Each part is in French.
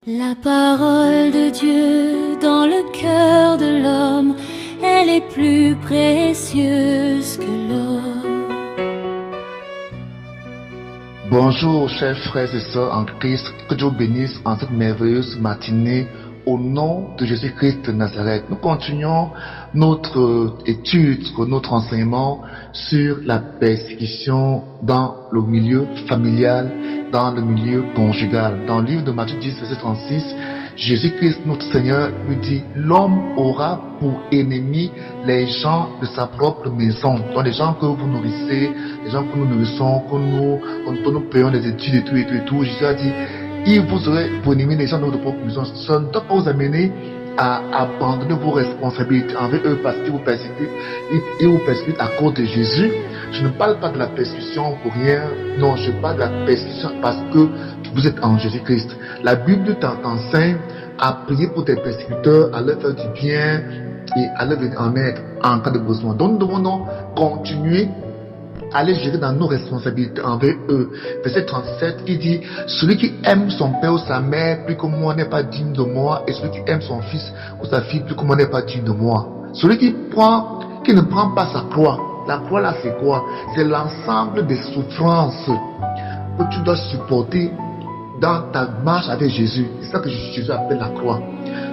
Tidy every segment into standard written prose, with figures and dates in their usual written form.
La parole de Dieu dans le cœur de l'homme, elle est plus précieuse que l'or. Bonjour chers frères et sœurs en Christ, que Dieu bénisse en cette merveilleuse matinée au nom de Jésus-Christ de Nazareth. Nous continuons notre étude, notre enseignement sur la persécution dans le milieu familial, dans le milieu conjugal. Dans le livre de Matthieu 10, verset 36, Jésus-Christ, notre Seigneur, nous dit: l'homme aura pour ennemi les gens de sa propre maison. Donc les gens que vous nourrissez, les gens que nous nourrissons, que nous payons des études et tout. Jésus a dit: il vous aurez pour ennemi les gens de votre propre maison. Ça ne doit pas vous amener à abandonner vos responsabilités envers eux parce qu'ils vous persécutent. Ils vous persécutent à cause de Jésus. Je ne parle pas de la persécution pour rien. Non, je parle de la persécution parce que vous êtes en Jésus-Christ. La Bible t'enseigne à prier pour tes persécuteurs, à leur faire du bien et à leur venir en aide en cas de besoin. Donc nous devons donc continuer à les gérer dans nos responsabilités envers eux. Verset 37 qui dit: celui qui aime son père ou sa mère plus que moi n'est pas digne de moi, et celui qui aime son fils ou sa fille plus que moi n'est pas digne de moi. Celui qui ne prend pas sa croix. La croix là, c'est quoi? C'est l'ensemble des souffrances que tu dois supporter dans ta marche avec Jésus. C'est ça que Jésus appelle la croix.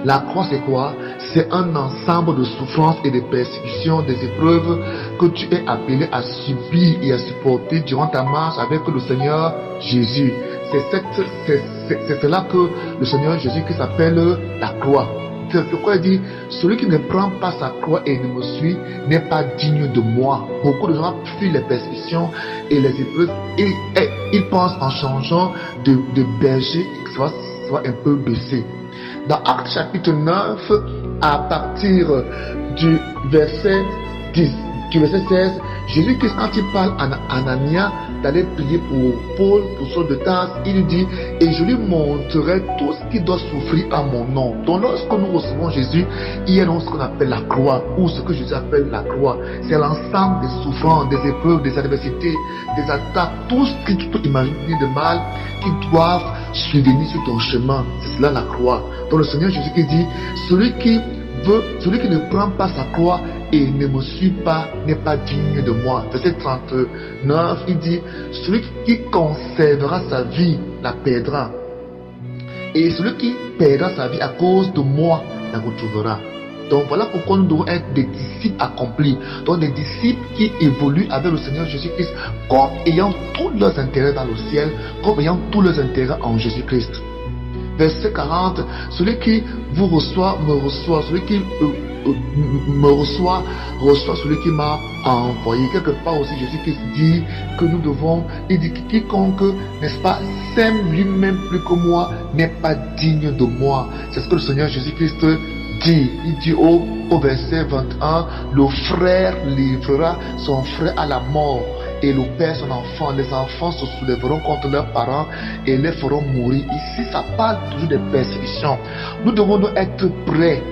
La croix, c'est quoi? C'est un ensemble de souffrances et de persécutions, des épreuves que tu es appelé à subir et à supporter durant ta marche avec le Seigneur Jésus. C'est cela que le Seigneur Jésus qui s'appelle la croix. C'est pourquoi il dit: celui qui ne prend pas sa croix et ne me suit n'est pas digne de moi. Beaucoup de gens fuient les persécutions et les épreuves et ils pensent en changeant de berger que ça va un peu baisser. Dans Actes chapitre 9, à partir du verset 16, Jésus-Christ, quand il parle à Anania d'aller prier pour Paul, pour Saul de Tarse, il lui dit: et je lui montrerai tout ce qu'il doit souffrir à mon nom. Donc lorsque nous recevons Jésus, il y a ce qu'on appelle la croix, ou ce que Jésus appelle la croix. C'est l'ensemble des souffrances, des épreuves, des adversités, des attaques, tout ce que tu peux imaginer de mal qui doivent survenir sur ton chemin. C'est cela la croix. Donc le Seigneur Jésus qui dit: celui qui ne prend pas sa croix et ne me suit pas n'est pas digne de moi. Verset 39, il dit: celui qui conservera sa vie la perdra, et celui qui perdra sa vie à cause de moi la retrouvera. Donc voilà pourquoi nous devons être des disciples accomplis. Donc des disciples qui évoluent avec le Seigneur Jésus-Christ comme ayant tous leurs intérêts dans le ciel, comme ayant tous leurs intérêts en Jésus-Christ. Verset 40, celui qui vous reçoit, me reçoit. Celui qui me reçoit, reçoit celui qui m'a envoyé. Quelque part aussi, Jésus-Christ dit que nous devons, il dit: quiconque, n'est-ce pas, s'aime lui-même plus que moi, n'est pas digne de moi. C'est ce que le Seigneur Jésus-Christ dit. Il dit au verset 21, le frère livrera son frère à la mort, et le père son enfant. Les enfants se soulèveront contre leurs parents et les feront mourir. Ici, ça parle toujours des persécutions. Nous devons être prêts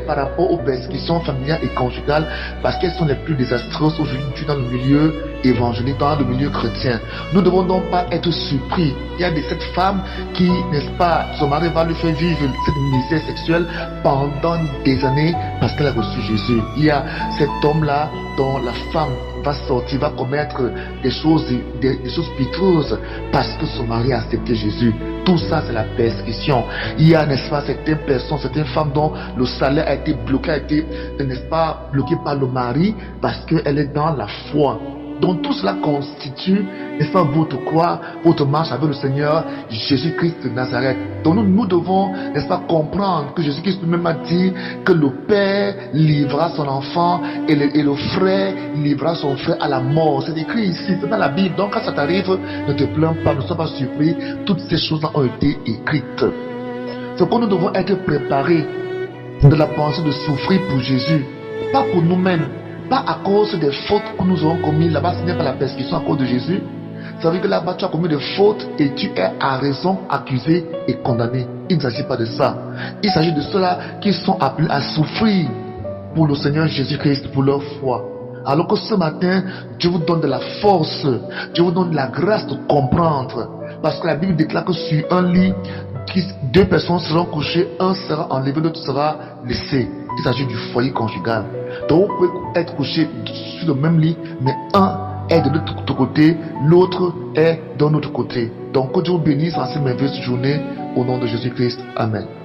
par rapport aux persécutions familiales et conjugales, parce qu'elles sont les plus désastreuses aujourd'hui dans le milieu évangélique, dans le milieu chrétien. Nous ne devons donc pas être surpris. Il y a cette femme qui, n'est-ce pas, son mari va lui faire vivre cette misère sexuelle pendant des années parce qu'elle a reçu Jésus. Il y a cet homme-là dont la femme va sortir, va commettre des choses piteuses parce que son mari a accepté Jésus. Tout ça, c'est la persécution. Il y a, n'est-ce pas, certaines personnes, certaines femmes dont le salaire a été bloqué, n'est-ce pas, bloqué par le mari parce qu'elle est dans la foi. Donc tout cela constitue, n'est-ce pas, votre croix, votre marche avec le Seigneur Jésus-Christ de Nazareth. Donc nous devons, n'est-ce pas, comprendre que Jésus-Christ lui-même a dit que le père livrera son enfant et le frère livrera son frère à la mort. C'est écrit ici, c'est dans la Bible. Donc quand ça t'arrive, ne te plains pas, ne sois pas surpris. Toutes ces choses-là ont été écrites. C'est pourquoi nous devons être préparés de la pensée de souffrir pour Jésus, pas pour nous-mêmes. Pas à cause des fautes que nous avons commises. Là-bas, ce n'est pas la persécution à cause de Jésus. Ça veut dire que là-bas, tu as commis des fautes et tu es à raison accusé et condamné. Il ne s'agit pas de ça. Il s'agit de ceux-là qui sont appelés à souffrir pour le Seigneur Jésus-Christ, pour leur foi. Alors que ce matin, Dieu vous donne de la force. Dieu vous donne de la grâce de comprendre. Parce que la Bible déclare que sur un lit, deux personnes seront couchées, un sera enlevé, l'autre sera laissé. Il s'agit du foyer conjugal. Donc vous pouvez être couché sur le même lit, mais un est de l'autre côté, l'autre est d'un autre côté. Donc que Dieu vous bénisse en cette merveilleuse journée, au nom de Jésus-Christ. Amen.